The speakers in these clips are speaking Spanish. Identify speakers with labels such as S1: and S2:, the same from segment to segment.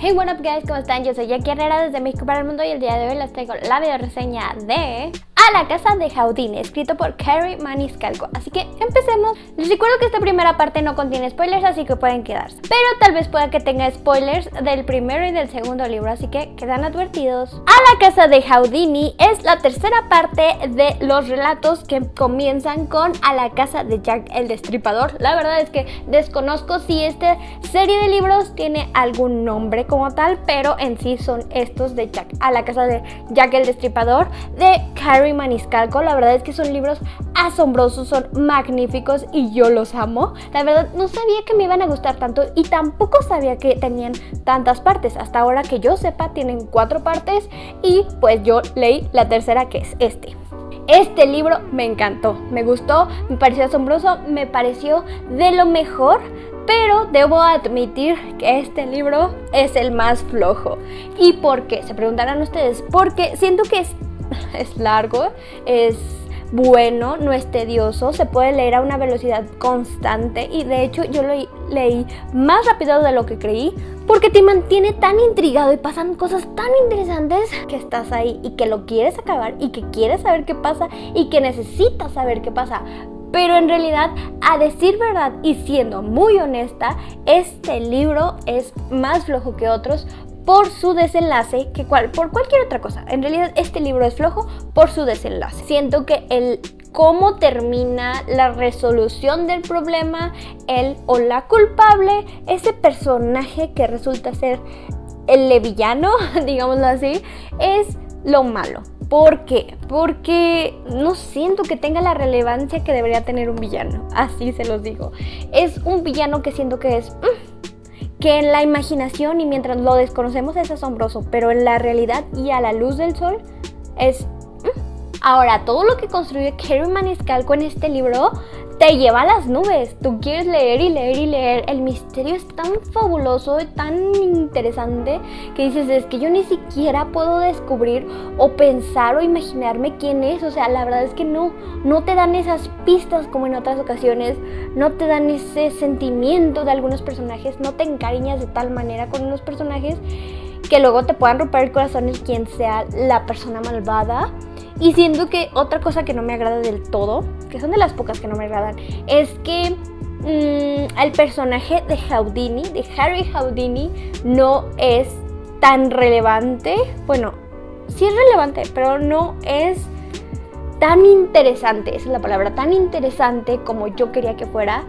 S1: Hey, what up guys, ¿cómo están? Yo soy Jackie Herrera desde México para el mundo y el día de hoy les traigo la video reseña de A la casa de Houdini, escrito por Kerry Maniscalco. Así que empecemos. Les recuerdo que esta primera parte no contiene spoilers, así que pueden quedarse. Pero tal vez pueda que tenga spoilers del primero y del segundo libro, así que quedan advertidos. A la casa de Houdini es la tercera parte de los relatos que comienzan con A la casa de Jack el Destripador. La verdad es que desconozco si esta serie de libros tiene algún nombre como tal, pero en sí son estos de Jack, A la casa de Jack el Destripador, de Kerry Maniscalco. La verdad es que son libros asombrosos, son magníficos y yo los amo. La verdad no sabía que me iban a gustar tanto y tampoco sabía que tenían tantas partes. Hasta ahora que yo sepa tienen 4 partes y pues yo leí la tercera, que es Este libro me encantó, me gustó, me pareció asombroso, me pareció de lo mejor. Pero debo admitir que este libro es el más flojo. ¿Y por qué? Se preguntarán ustedes. Porque siento que es largo, es bueno, no es tedioso, se puede leer a una velocidad constante. Y de hecho yo lo leí más rápido de lo que creí, porque te mantiene tan intrigado y pasan cosas tan interesantes que estás ahí y que lo quieres acabar y que quieres saber qué pasa y que necesitas saber qué pasa. Pero en realidad, a decir verdad y siendo muy honesta, este libro es más flojo que otros por su desenlace que por cualquier otra cosa. En realidad este libro es flojo por su desenlace. Siento que el cómo termina la resolución del problema, él o la culpable, ese personaje que resulta ser el villano, digámoslo así, es lo malo. ¿Por qué? Porque no siento que tenga la relevancia que debería tener un villano. Así se los digo. Es un villano que siento que es... que en la imaginación y mientras lo desconocemos es asombroso, pero en la realidad y a la luz del sol es... Ahora, todo lo que construye Kerry Maniscalco en este libro te lleva a las nubes. Tú quieres leer y leer y leer. El misterio es tan fabuloso y tan interesante que dices, es que yo ni siquiera puedo descubrir o pensar o imaginarme quién es. O sea, la verdad es que no te dan esas pistas como en otras ocasiones. No te dan ese sentimiento de algunos personajes. No te encariñas de tal manera con unos personajes que luego te puedan romper el corazón el quien sea la persona malvada. Y siento que otra cosa que no me agrada del todo, que son de las pocas que no me agradan, es que el personaje de Houdini, de Harry Houdini, no es tan relevante. Bueno, sí es relevante, pero no es tan interesante, esa es la palabra, tan interesante como yo quería que fuera.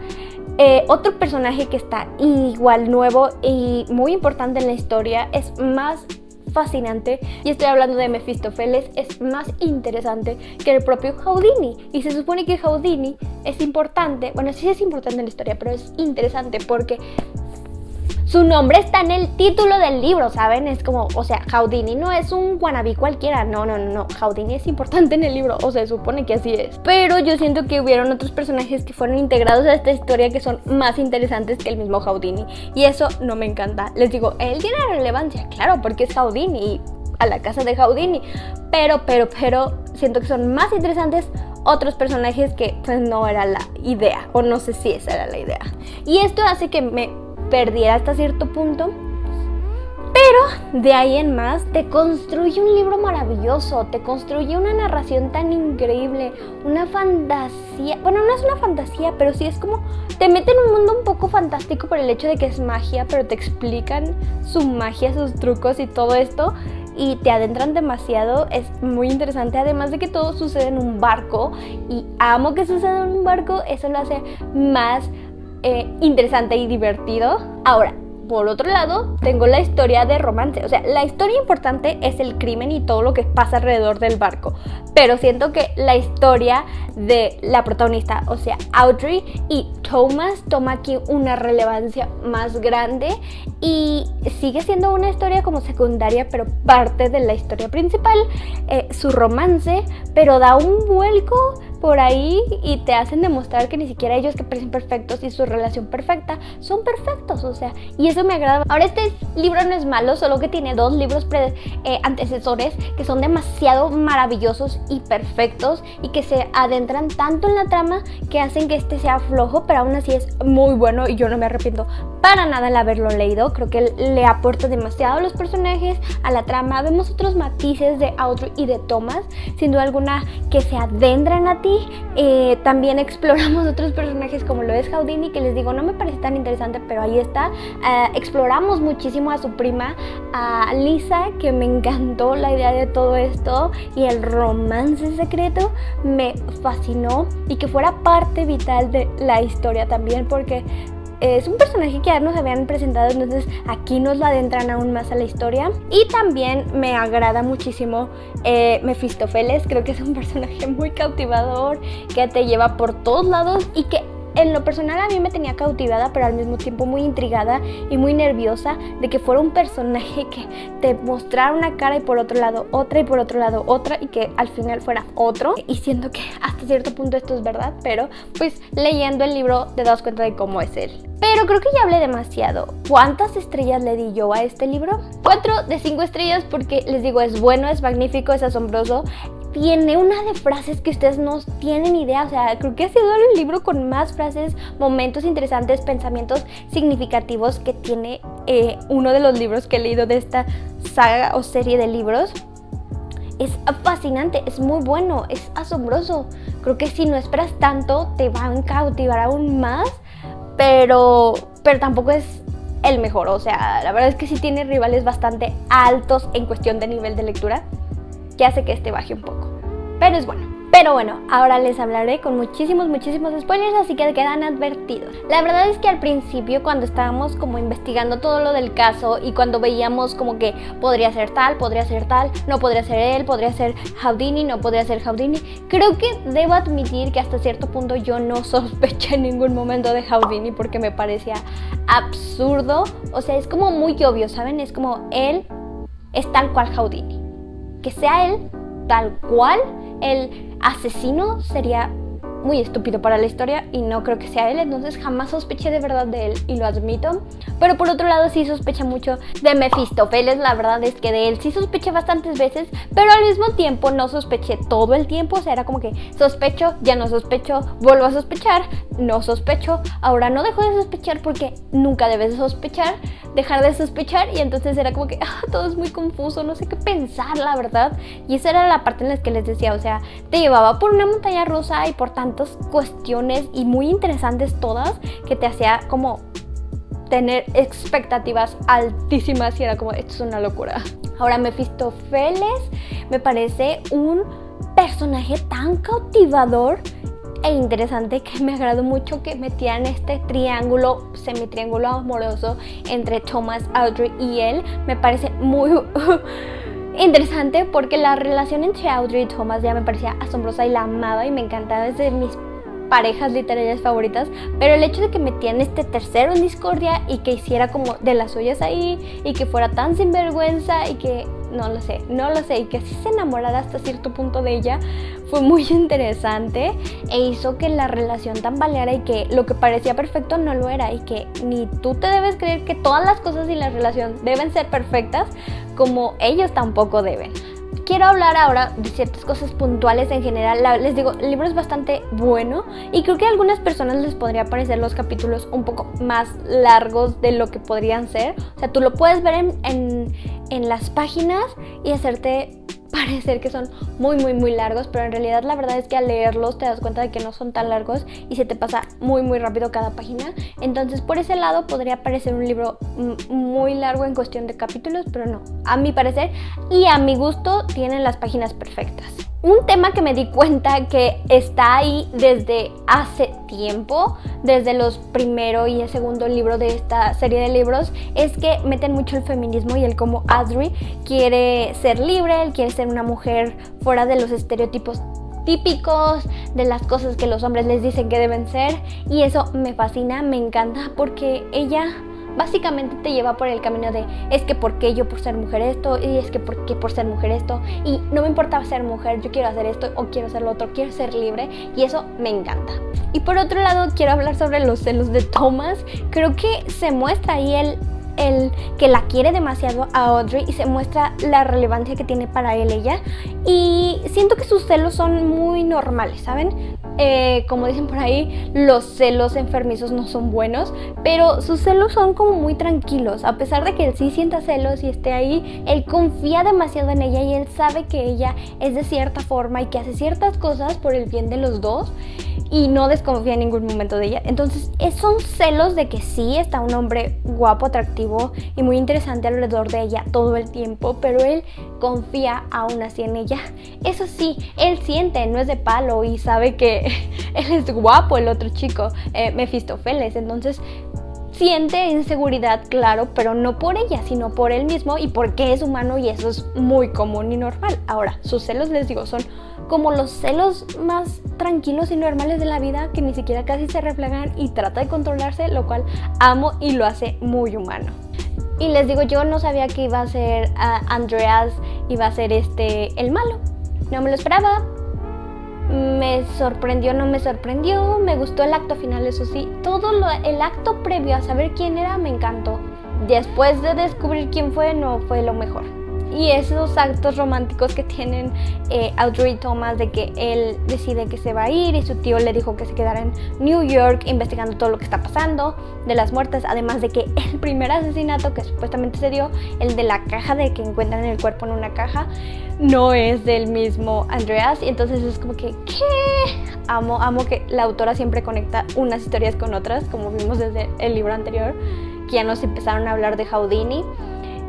S1: Otro personaje que está igual nuevo y muy importante en la historia, es más fascinante, y estoy hablando de Mefistófeles, es más interesante que el propio Houdini. Y se supone que Houdini es importante, bueno, sí es importante en la historia, pero es interesante porque su nombre está en el título del libro, ¿saben? Es como, o sea, Houdini no es un wannabe cualquiera, no. Houdini es importante en el libro, o se supone que así es. Pero yo siento que hubieron otros personajes que fueron integrados a esta historia que son más interesantes que el mismo Houdini. Y eso no me encanta. Les digo, él tiene relevancia, claro, porque es Houdini y a la casa de Houdini. Pero siento que son más interesantes otros personajes que pues no era la idea, o no sé si esa era la idea. Y esto hace que me perdiera hasta cierto punto, pero de ahí en más te construye un libro maravilloso, te construye una narración tan increíble, una fantasía. Bueno, no es una fantasía, pero sí es como te mete en un mundo un poco fantástico por el hecho de que es magia, pero te explican su magia, sus trucos y todo esto, y te adentran demasiado. Es muy interesante, además de que todo sucede en un barco, y amo que suceda en un barco. Eso lo hace más interesante y divertido. Ahora, por otro lado, tengo la historia de romance. O sea, la historia importante es el crimen y todo lo que pasa alrededor del barco. Pero siento que la historia de la protagonista, o sea, Audrey y Thomas, toma aquí una relevancia más grande y sigue siendo una historia como secundaria, pero parte de la historia principal, su romance, pero da un vuelco por ahí y te hacen demostrar que ni siquiera ellos, que parecen perfectos y su relación perfecta, son perfectos, o sea, y eso me agrada. Ahora, este libro no es malo, solo que tiene 2 libros antecesores que son demasiado maravillosos y perfectos y que se adentran tanto en la trama que hacen que este sea flojo, pero aún así es muy bueno y yo no me arrepiento para nada el haberlo leído. Creo que le aporta demasiado a los personajes, a la trama. Vemos otros matices de Audrey y de Thomas, sin duda alguna, que se adentran a ti. También exploramos otros personajes como lo es Houdini, que les digo, no me parece tan interesante, pero ahí está. Exploramos muchísimo a su prima, a Lisa, que me encantó la idea de todo esto, y el romance secreto me fascinó, y que fuera parte vital de la historia también, porque es un personaje que ya nos habían presentado, entonces aquí nos lo adentran aún más a la historia. Y también me agrada muchísimo Mefistófeles. Creo que es un personaje muy cautivador, que te lleva por todos lados y que en lo personal a mí me tenía cautivada, pero al mismo tiempo muy intrigada y muy nerviosa de que fuera un personaje que te mostrara una cara y por otro lado otra y por otro lado otra, y que al final fuera otro. Y siento que hasta cierto punto esto es verdad, pero pues leyendo el libro te das cuenta de cómo es él. Pero creo que ya hablé demasiado. ¿Cuántas estrellas le di yo a este libro? 4 de 5 estrellas, porque les digo, es bueno, es magnífico, es asombroso. Tiene una de frases que ustedes no tienen idea. O sea, creo que ha sido el libro con más frases, momentos interesantes, pensamientos significativos que tiene uno de los libros que he leído de esta saga o serie de libros. Es fascinante, es muy bueno, es asombroso. Creo que si no esperas tanto te va a cautivar aún más, pero tampoco es el mejor. O sea, la verdad es que sí tiene rivales bastante altos en cuestión de nivel de lectura, que hace que este baje un poco, pero es bueno. Pero bueno, ahora les hablaré con muchísimos spoilers, así que quedan advertidos. La verdad es que al principio, cuando estábamos como investigando todo lo del caso y cuando veíamos como que podría ser tal, no podría ser él, podría ser Houdini, no podría ser Houdini, creo que debo admitir que hasta cierto punto yo no sospeché en ningún momento de Houdini, porque me parecía absurdo. O sea, es como muy obvio, ¿saben? Es como él es tal cual Houdini. Que sea él tal cual el asesino sería muy estúpido para la historia, y no creo que sea él, entonces jamás sospeché de verdad de él, y lo admito. Pero por otro lado sí sospeché mucho de Mefistófeles. La verdad es que de él sí sospeché bastantes veces, pero al mismo tiempo no sospeché todo el tiempo. O sea, era como que sospecho, ya no sospecho, vuelvo a sospechar, no sospecho, ahora no dejo de sospechar, porque nunca debes de sospechar, dejar de sospechar, y entonces era como que todo es muy confuso, no sé qué pensar, la verdad. Y esa era la parte en la que les decía, o sea, te llevaba por una montaña rusa y por tantas cuestiones y muy interesantes todas, que te hacía como tener expectativas altísimas, y era como, esto es una locura. Ahora, Mefistófeles me parece un personaje tan cautivador e interesante, que me agradó mucho que metían este triángulo, semitriángulo amoroso entre Thomas, Audrey y él. Me parece muy interesante, porque la relación entre Audrey y Thomas ya me parecía asombrosa y la amaba y me encantaba, es de mis parejas literarias favoritas. Pero el hecho de que metían este tercero en discordia y que hiciera como de las suyas ahí, y que fuera tan sinvergüenza, y que no lo sé, y que así se enamorara hasta cierto punto de ella, fue muy interesante, e hizo que la relación tambaleara, y que lo que parecía perfecto no lo era, y que ni tú te debes creer que todas las cosas y la relación deben ser perfectas, como ellos tampoco deben. Quiero hablar ahora de ciertas cosas puntuales en general. Les digo, el libro es bastante bueno, y creo que a algunas personas les podría parecer los capítulos un poco más largos de lo que podrían ser. O sea, tú lo puedes ver en las páginas y hacerte parecer que son muy largos, pero en realidad la verdad es que al leerlos te das cuenta de que no son tan largos y se te pasa muy rápido cada página. Entonces por ese lado podría parecer un libro muy largo en cuestión de capítulos, pero no, a mi parecer y a mi gusto tienen las páginas perfectas. Un tema que me di cuenta que está ahí desde hace tiempo, desde los primero y el segundo libro de esta serie de libros, es que meten mucho el feminismo y el cómo Audrey quiere ser libre, él quiere ser una mujer fuera de los estereotipos típicos, de las cosas que los hombres les dicen que deben ser, y eso me fascina, me encanta, porque ella básicamente te lleva por el camino de, es que por qué yo por ser mujer esto, y es que por qué por ser mujer esto, y no me importa ser mujer, yo quiero hacer esto o quiero hacer lo otro, quiero ser libre, y eso me encanta. Y por otro lado quiero hablar sobre los celos de Thomas. Creo que se muestra ahí el que la quiere demasiado a Audrey, y se muestra la relevancia que tiene para él ella, y siento que sus celos son muy normales, ¿saben? como dicen por ahí, los celos enfermizos no son buenos, pero sus celos son como muy tranquilos. A pesar de que él sí sienta celos y esté ahí, él confía demasiado en ella y él sabe que ella es de cierta forma y que hace ciertas cosas por el bien de los dos y no desconfía en ningún momento de ella. Entonces son celos de que sí está un hombre guapo, atractivo y muy interesante alrededor de ella todo el tiempo, pero él confía aún así en ella. Eso sí, él siente, no es de palo, y sabe que él es guapo, el otro chico, Mefistófeles. Entonces siente inseguridad, claro, pero no por ella, sino por él mismo y porque es humano, y eso es muy común y normal. Ahora, sus celos, les digo, son como los celos más tranquilos y normales de la vida, que ni siquiera casi se reflejan, y trata de controlarse, lo cual amo y lo hace muy humano. Y les digo, yo no sabía que iba a ser Andreas, iba a ser el malo. No me lo esperaba. Me sorprendió, no me sorprendió. Me gustó el acto final, eso sí. El acto previo a saber quién era me encantó. Después de descubrir quién fue, no fue lo mejor. Y esos actos románticos que tienen Audrey y Thomas, de que él decide que se va a ir y su tío le dijo que se quedara en New York investigando todo lo que está pasando, de las muertes, además de que el primer asesinato que supuestamente se dio, el de la caja, de que encuentran el cuerpo en una caja, no es del mismo Andreas. Y entonces es como que, ¿qué? Amo que la autora siempre conecta unas historias con otras, como vimos desde el libro anterior, que ya nos empezaron a hablar de Houdini.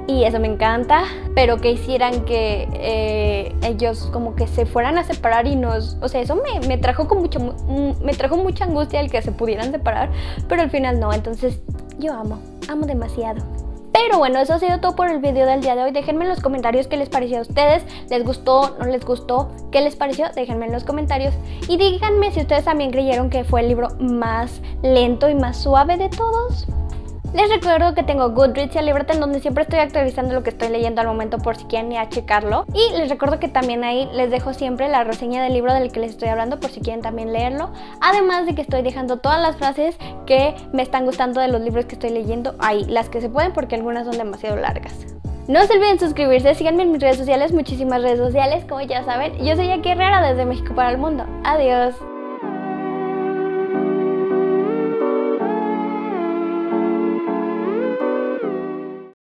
S1: Y eso me encanta, pero que hicieran que ellos como que se fueran a separar y o sea, eso me trajo mucha angustia el que se pudieran separar, pero al final no. Entonces yo amo demasiado. Pero bueno, eso ha sido todo por el video del día de hoy. Déjenme en los comentarios qué les pareció a ustedes. ¿Les gustó? ¿No les gustó? ¿Qué les pareció? Déjenme en los comentarios. Y díganme si ustedes también creyeron que fue el libro más lento y más suave de todos. Les recuerdo que tengo Goodreads y Libreta, en donde siempre estoy actualizando lo que estoy leyendo al momento, por si quieren ir a checarlo. Y les recuerdo que también ahí les dejo siempre la reseña del libro del que les estoy hablando, por si quieren también leerlo. Además de que estoy dejando todas las frases que me están gustando de los libros que estoy leyendo ahí, las que se pueden, porque algunas son demasiado largas. No se olviden suscribirse, síganme en mis redes sociales, muchísimas redes sociales, como ya saben. Yo soy Jackie Herrera, desde México para el mundo. Adiós.